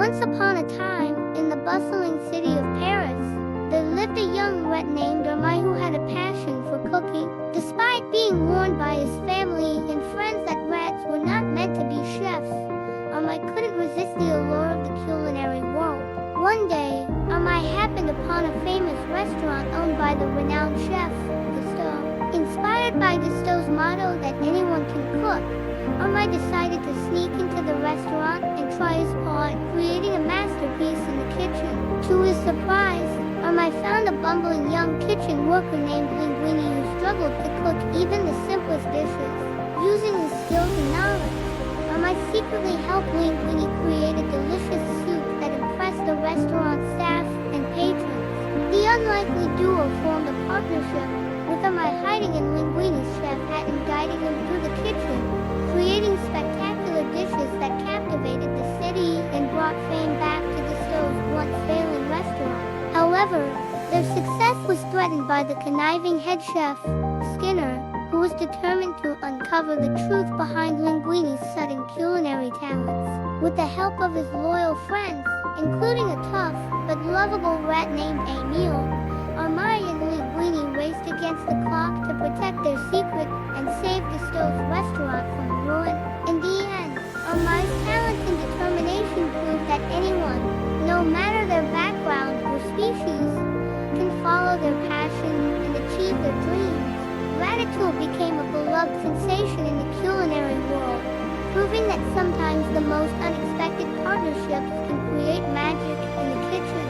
Once upon a time, in the bustling city of Paris, there lived a young rat named Armai who had a passion for cooking. Despite being warned by his family and friends that rats were not meant to be chefs, Armai couldn't resist the allure of the culinary world. One day, Armai happened upon a famous restaurant owned by the renowned chef, Gusteau. Inspired by Gusteau's motto that anyone can cook, Armai decided to sneak into the restaurant and try his paw at creating a masterpiece in the kitchen. To his surprise, Armai found a bumbling young kitchen worker named Linguini who struggled to cook even the simplest dishes. Using his skills and knowledge, Armai secretly helped Linguini create a delicious soup that impressed the restaurant staff and patrons. The unlikely duo formed a partnership, with Armai hiding in Linguini's chef hat and guiding him through the kitchen, creating spectacular dishes that captivated the city and brought fame back to Gusteau's once failing restaurant. However, their success was threatened by the conniving head chef, Skinner, who was determined to uncover the truth behind Linguini's sudden culinary talents. With the help of his loyal friends, including a tough but lovable rat named Emile, Armai and Linguini raced against the clock to protect their secret and save Gusteau's restaurant from ruin. In the end, Armai's talent and determination proved that anyone, no matter their background or species, can follow their passion and achieve their dreams. Ratatouille became a beloved sensation in the culinary world, proving that sometimes the most unexpected partnerships can create magic in the kitchen.